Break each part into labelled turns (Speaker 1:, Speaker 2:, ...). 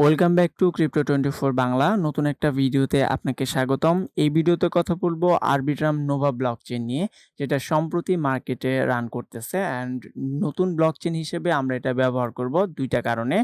Speaker 1: Welcome back to Crypto24 Bangla. নতুন একটা ভিডিওতে আপনাকে স্বাগতম। এই ভিডিওতে কথা বলবো Arbitrum Nova ব্লকচেন নিয়ে, যেটা সম্প্রতি মার্কেটে রান করতেছে অ্যান্ড নতুন ব্লকচেন হিসেবে আমরা এটা ব্যবহার করব ২ টা কারণে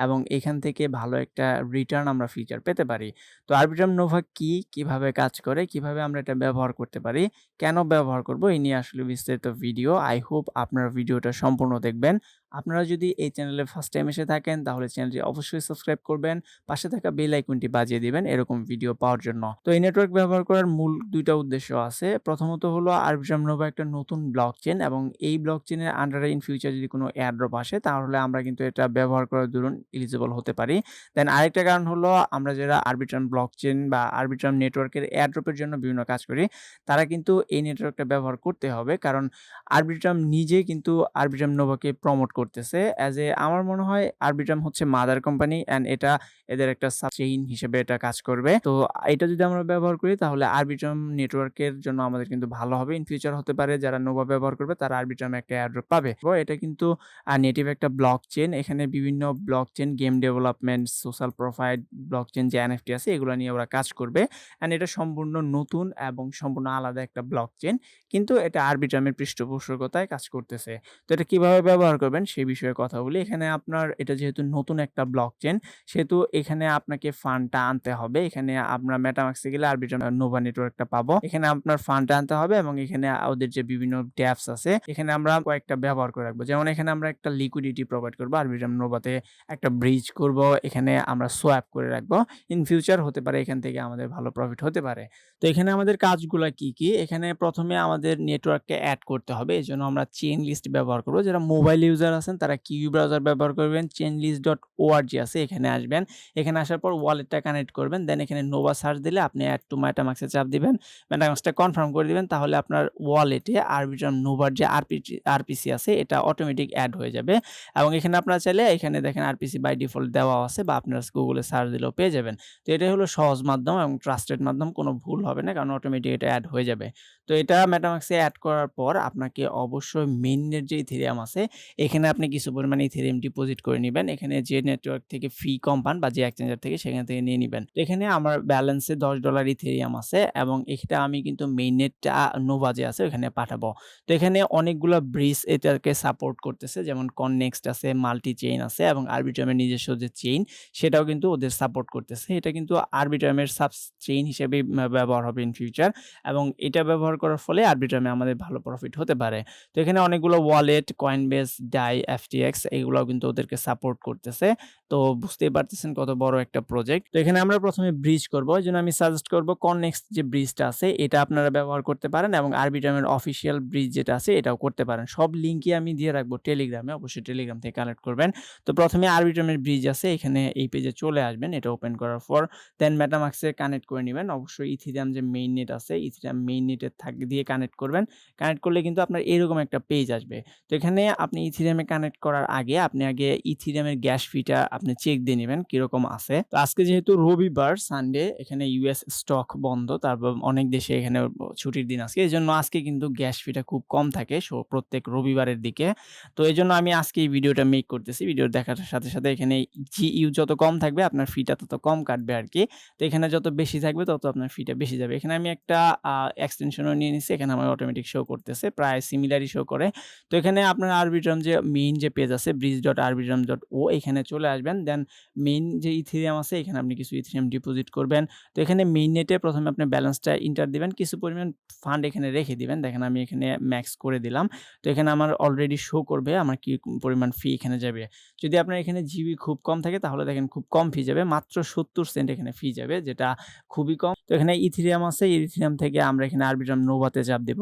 Speaker 1: এবং এখান থেকে ভালো একটা রিটার্ন আমরা ফিচার পেতে পারি। তো Arbitrum Nova কি, কিভাবে কাজ করে, কিভাবে আমরা এটা ব্যবহার করতে পারি, কেন ব্যবহার করব এই নিয়ে আসলে বিস্তারিত ভিডিও। আই হোপ আপনারা ভিডিওটা সম্পূর্ণ দেখবেন। আপনারা যদি এই চ্যানেলে ফার্স্ট টাইম এসে থাকেন তাহলে চ্যানেলটি অবশ্যই সাবস্ক্রাইব করবেন, পাশে থাকা বেল আইকনটি বাজিয়ে দিবেন এরকম ভিডিও পাওয়ার জন্য। তো এই নেটওয়ার্ক ব্যবহার করার মূল ২ টা উদ্দেশ্য আছে। প্রথমত হলো Arbitrum Nova একটা নতুন ব্লকচেন এবং এই ব্লকচেনের আন্ডারে ইন ফিউচার যদি কোনো এয়ারড্রপ আসে তাহলে আমরা কিন্তু এটা ব্যবহার করার দরুন এলিজিবল হতে পারি। দেন আরেকটা কারণ হলো আমরা যারা Arbitrum ব্লকচেন বা Arbitrum নেটওয়ার্কের এয়ারড্রপের জন্য বিভিন্ন কাজ করি, তারা কিন্তু এই নেটওয়ার্কটা ব্যবহার করতে হবে, কারণ Arbitrum নিজে কিন্তু Arbitrum Novaকে প্রমোট করতেছে আমার মনে হয় Arbitrum হচ্ছে মাদার কোম্পানি অ্যান্ড এটা এদের একটা সাব চেইন হিসেবে এটা কাজ করবে। তো এটা যদি আমরা ব্যবহার করি তাহলে Arbitrum নেটওয়ার্কের জন্য আমাদের কিন্তু ভালো হবে। ইন ফিউচার হতে পারে যারা নোভা ব্যবহার করবে তারা Arbitrum একটা এয়ারড্রপ পাবে। তো এটা কিন্তু নেটিভ একটা ব্লকচেন। এখানে বিভিন্ন blockchain, game development, social profile blockchain যে NFT আছে এগুলো নিয়ে ওরা কাজ করবে অ্যান্ড এটা সম্পূর্ণ নতুন এবং সম্পূর্ণ আলাদা একটা ব্লকচেন। কিন্তু এটা Arbitrum এর পৃষ্ঠপোষকতায় কাজ করতেছে। তো এটা কিভাবে ব্যবহার করবেন সেই বিষয়ে কথা বলি। এখানে আপনার এটা যেহেতু নতুন একটা ব্লকচেন সেহেতু এখানে আপনাকে ফান্ডটা আনতে হবে। এখানে আমরা MetaMask এ গেলে Arbitrum Nova নেটওয়ার্কটা পাবো। এখানে আপনার ফান্ডটা আনতে হবে এবং এখানে ওদের যে বিভিন্ন ড্যাপস আছে এখানে আমরা কয়েকটা ব্যবহার করে রাখবো। যেমন এখানে আমরা একটা লিকুইডিটি প্রোভাইড করবো, Arbitrum Novaতে একটা ব্রিজ করব, এখানে আমরা সোয়াপ করে রাখবো। ইন ফিউচার হতে পারে এখান থেকে আমাদের ভালো প্রফিট হতে পারে। তো এখানে আমাদের কাজগুলা কি, কি? এখানে প্রথমে আমাদের নেটওয়ার্ককে এড করতে হবে। এজন্য আমরা চেইন লিস্ট ব্যবহার করব। যারা মোবাইল ইউজার আছেন তারা কিউ ব্রাউজার ব্যবহার করবেন। chainlist.org আছে, এখানে আসবেন। এখানে আসার পর ওয়ালেটটা কানেক্ট করবেন। দেন এখানে নোভা সার্চ দিলে আপনি অ্যাড টু MetaMask এ চাপ দিবেন। MetaMaskটা কনফার্ম করে দিবেন, তাহলে আপনার ওয়ালেটে Arbitrum Novaর যে আরপিসি আছে এটা অটোমেটিক এড হয়ে যাবে এবং এখানে আপনারা চাইলে এখানে দেখেন আরপিসি বাই ডিফল্ট দেওয়া আছে বা আপনারা গুগলে সার্চ দিলেও পেয়ে যাবেন। তো এটাই হলো সহজ মাধ্যম এবং ট্রাস্টেড মাধ্যম, কোনো ভুল হবে না কারণ অটোমেটিক এটা এড হয়ে যাবে। তো এটা MetaMask এ এড করার পর আপনাকে অবশ্যই মেইনের যে ইথেরিয়াম আছে এখানে আপনি কিছু পরিমাণে ইথেরিয়াম ডিপোজিট করে নিবেন। এখানে যে নেটওয়ার্ক থেকে ফি কম পান বা যে এক্সচেঞ্জার থেকে সেখান থেকে নিয়ে নিবেন। তো এখানে আমার ব্যালেন্সে $10 ইথেরিয়াম আছে এবং এটা আমি কিন্তু মেইননেটটা নোভা যে আছে ওখানে পাঠাবো। তো এখানে অনেকগুলো ব্রিজ এটাকে সাপোর্ট করতেছে, যেমন কননেক্সট আছে, মাল্টি চেইন আছে এবং Arbitrum এর নিজস্ব যে চেইন সেটাও কিন্তু ওদের সাপোর্ট করতেছে। এটা কিন্তু Arbitrum এর সাব চেইন হিসেবে ব্যবহার হবে ইন ফিউচার এবং এটা ব্যবহার করার ফলে Arbitrum এ আমাদের ভালো প্রফিট হতে পারে। তো এখানে অনেকগুলো ওয়ালেট, Coinbase, DAI, FTX এগুলাও কিন্তু ওদেরকে সাপোর্ট করতেছে। তো বুঝতেই পারতেছেন কত বড় একটা প্রজেক্ট। তো এখানে আমরা প্রথমে ব্রিজ করব। এজন্য আমি সাজেস্ট করব কননেক্সট যে ব্রিজটা আছে এটা আপনারা ব্যবহার করতে পারেন এবং Arbitrum এর অফিসিয়াল ব্রিজ যেটা আছে এটাও করতে পারেন। সব লিংকই আমি দিয়ে রাখবো টেলিগ্রামে, অবশ্যই টেলিগ্রাম থেকে কানেক্ট করবেন। তো প্রথমে Arbitrum এর ব্রিজ আছে, এখানে এই পেজে চলে আসবেন। এটা ওপেন করার পর দেন MetaMask এ কানেক্ট করে নিবেন। অবশ্যই ইথেরিয়াম যে মেইন নেট আছে ইথেরিয়াম মেইন নেটের দিয়ে কানেক্ট করবেন। কানেক্ট করলে কিন্তু আপনার এরকম একটা পেজ আসবে। তো এখানে আপনি ইথেরিয়ামে কানেক্ট করার আগে আপনি আগে ইথেরিয়ামের গ্যাস ফিটা আপনি চেক দিয়ে নিবেন কিরকম আছে। তো আজকে যেহেতু রবিবার, সানডে, এখানে ইউএস স্টক বন্ধ, তারপর অনেক দেশে এখানে ছুটির দিন আজকে। এজন্য আজকে কিন্তু গ্যাস ফিটা খুব কম থাকে প্রত্যেক রবিবারের দিকে। তো এজন্য আমি আজকে এই ভিডিওটা মেক করতেছি। ভিডিও দেখার সাথে, সাথে এখানে জিইউ যত কম থাকবে আপনার ফিটা তত কম কাটবে আরকি। তো এখানে যত বেশি থাকবে তত আপনার ফিটা বেশি যাবে। এখানে আমি একটা এক্সটেনশনও নিয়ে নিছি। এখানে আমার অটোমেটিক শো করতেছে। প্রায় সিমিলারই শো করে। তো এখানে আপনার Arbitrum যে মেইন যে পেজ আছে bridge.arbitrum.o এখানে চলে আসবেন। দেন মেইন যে ইথেরিয়াম আছে এখানে আপনি কিছু ইথেরিয়াম ডিপোজিট করবেন। তো এখানে মেইন নেটে প্রথমে আপনি ব্যালেন্সটা এন্টার দিবেন। কিছু পরিমাণ ফান্ড এখানে রেখে দিবেন। দেখেন আমি এখানে ম্যাক্স করে দিলাম। তো এখানে আমার অলরেডি শো করবে আমার কি পরিমাণ ফি এখানে যাবে। যদি আপনার এখানে জিবি খুব কম থাকে তাহলে দেখেন খুব কম ফি যাবে। মাত্র 70 সেন্ট এখানে ফি যাবে, যেটা খুবই কম। তো এখানে ইথেরিয়াম আছে, এই ইথেরিয়াম থেকে আমরা এখানে Arbitrum Novaতে চাপ দেব।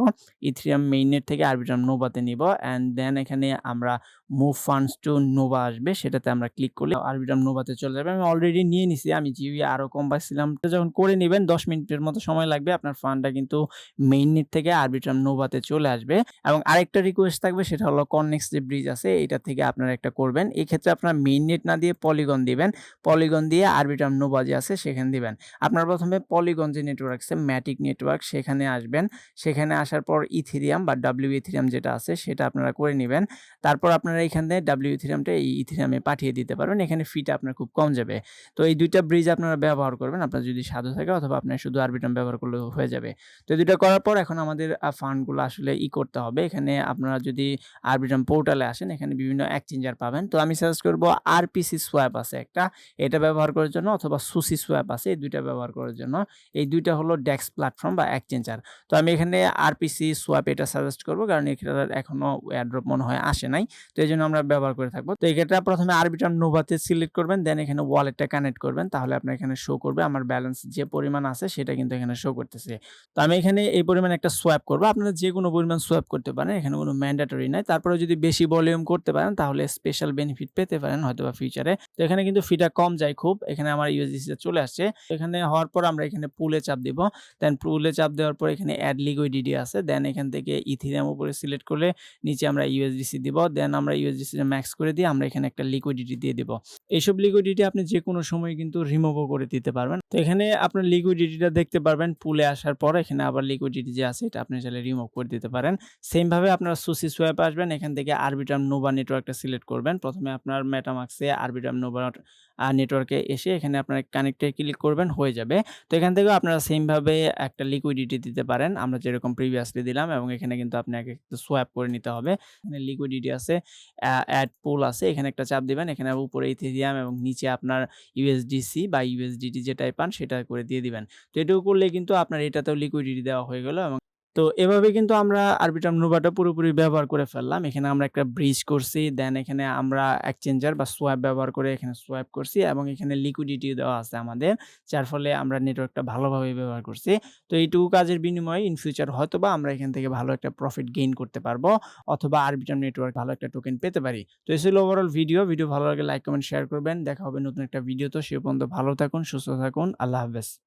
Speaker 1: ইথেরিয়াম মেইননেট থেকে Arbitrum Novaতে নিব অ্যান্ড দেন এখানে আমরা মুভ ফান্ডস টু নোভা আসবে, সেটাতে আমরা ক্লিক করলে Arbitrum Novaতে চলে যাবে। আমি অলরেডি নিয়ে নিছি, আমি জিবি আরো কম পাইছিলাম। তো যখন করে নেবেন 10 মিনিটের মতো সময় লাগবে, আপনার ফান্ডটা কিন্তু মেইননেট থেকে Arbitrum Novaতে চলে আসবে। এবং আরেকটা রিকোয়েস্ট থাকবে, সেটা হলো কননেক্সট যে ব্রিজ আছে এটা থেকে আপনারা একটা করবেন। এই ক্ষেত্রে আপনার মেইননেট না দিয়ে পলিগন দিবেন। পলিগন দিয়ে Arbitrum Nova যে আছে সেখানে দিবেন। আপনার প্রথমে পলিগন যে নেটওয়ার্ক আছে ম্যাটিক নেটওয়ার্ক সেখানে আসবেন। সেখানে আসার পর ইথেরিয়াম বা ইথেরিয়াম যেটা আছে সেটা আপনারা করে নিবেন। তারপর আপনারা আপনারা এখানে ডাব্লিউ ইথেরিয়ামটা এই ইথেরিয়ামে পাঠিয়ে দিতে পারবেন। এখানে ফিটা আপনার খুব কম যাবে। তো এই ২ টা ব্রিজ আপনারা ব্যবহার করবেন। আপনার যদি সাধ্য থাকে অথবা আপনার শুধু আরবিট্রাম ব্যবহার করলেও হয়ে যাবে। তো এই ২ টা করার পর এখন আমাদের ফান্ডগুলো আসলে করতে হবে। এখানে আপনারা যদি আরবিট্রাম পোর্টালে আসেন, এখানে বিভিন্ন এক্সচেঞ্জার পাবেন। তো আমি সাজেস্ট করব আরপিসি সোয়াপ আছে একটা, এটা ব্যবহার করার জন্য, অথবা সুসি সোয়াপ আছে, এই ২ টা ব্যবহার করার জন্য। এই ২ টা হলো ডেক্স প্ল্যাটফর্ম বা এক্সচেঞ্জার। তো আমি এখানে আরপিসি সোয়াপ এটা সাজেস্ট করব, কারণ এটার এখনো এয়ারড্রপ মনে হয় আসে নাই। তো এইজন্য আমরা ব্যবহার করে থাকবো। তো এক্ষেত্রে প্রথমে আরবিট্রাম নোভাতে সিলেক্ট করবেন, দেন এখানে ওয়ালেটটা কানেক্ট করবেন। তাহলে আপনার এখানে শো করবে আমার ব্যালেন্স যে পরিমাণ আছে সেটা কিন্তু এখানে শো করতেছে। তো আমি এখানে এই পরিমাণ একটা সোয়াপ করব। আপনারা যেকোনো পরিমাণ সোয়াপ করতে পারেন, এখানে কোনো ম্যান্ডেটরি নাই। তারপরে যদি বেশি ভলিউম করতে পারেন তাহলে স্পেশাল বেনিফিট পেতে পারেন হয়তোবা ফিউচারে। তো এখানে কিন্তু ফিটা কম যায় খুব। এখানে আমার ইউএসডিসি চলে আসছে। এখানে হওয়ার পর আমরা এখানে পুলে চাপ দিব। দেন পুলে চাপ দেওয়ার পর এখানে অ্যাড লিকুইডিটি আছে। দেন এখান থেকে ইথেরিয়াম উপরে সিলেক্ট করলে নিচে আমরা ইউএসডিসি দিব। দেন আমরা ইউএসডিসি ম্যাক্স করে দিয়ে আমরা এখানে একটা লিকুইডিটি দিয়ে দিব। এইসব লিকুইডিটি আপনি যেকোনো সময় কিন্তু রিমুভও করে দিতে পারবেন। তো এখানে আপনার লিকুইডিটিটা দেখতে পারবেন পুলে আসার পর এখানে আবার লিকুইডিটি যে আছে এটা আপনি চাইলে রিমুভ করে দিতে পারেন। সেম ভাবে আপনারা সুসি সোয়াপে আসবেন, এখান থেকে আরবিট্রাম নোভা নেটওয়ার্কটা সিলেক্ট করবেন। প্রথমে আপনার মেটামাক্সে আরবিট্রাম নোভা নেটওয়ার্কে এসে এখানে আপনার কানেক্টে ক্লিক করবেন, হয়ে যাবে। তো এখান থেকেও আপনারা সেম ভাবে একটা লিকুইডিটি দিতে পারেন, আমরা যেরকম প্রিভিয়াসলি দিলাম, এবং এখানে কিন্তু আপনাকে একটু সোয়াপ করে নিতে হবে। এখানে লিকুইডিটি আছে, অ্যাড পুল আছে, এখানে একটা চাপ দিবেন। এখানে উপরে ইথেরিয়াম এবং নিচে আপনার ইউএসডিসি বা ইউএসডিটি যেটাই পান সেটা করে দিয়ে দিবেন। তো এটুকু করলে কিন্তু আপনার এটাতেও লিকুইডিটি দেওয়া হয়ে গেল। এবং তো এভাবে কিন্তু আমরা আরবিট্রাম নোভাটা পুরোপুরি ব্যবহার করে ফেললাম। এখানে আমরা একটা ব্রিজ করছি, দেন এখানে আমরা এক্সচেঞ্জার বা সোয়াপ ব্যবহার করে এখানে সোয়াপ করছি, এবং এখানে লিকুইডিটি দেওয়া আছে আমাদের, যার ফলে আমরা নেটওয়ার্কটা ভালোভাবে ব্যবহার করছি। তো এইটুকু কাজের বিনিময়ে ইন ফিউচার হয়তোবা আমরা এখান থেকে ভালো একটা প্রফিট গেইন করতে পারবো, অথবা আরবিট্রাম নেটওয়ার্ক ভালো একটা টোকেন পেতে পারি। তো এই ছিল ওভারঅল ভিডিও ভালো লাগলে লাইক কমেন্ট শেয়ার করবেন। দেখা হবে নতুন একটা ভিডিওতে। সে পর্যন্ত ভালো থাকুন, সুস্থ থাকুন। আল্লাহ হাফেজ।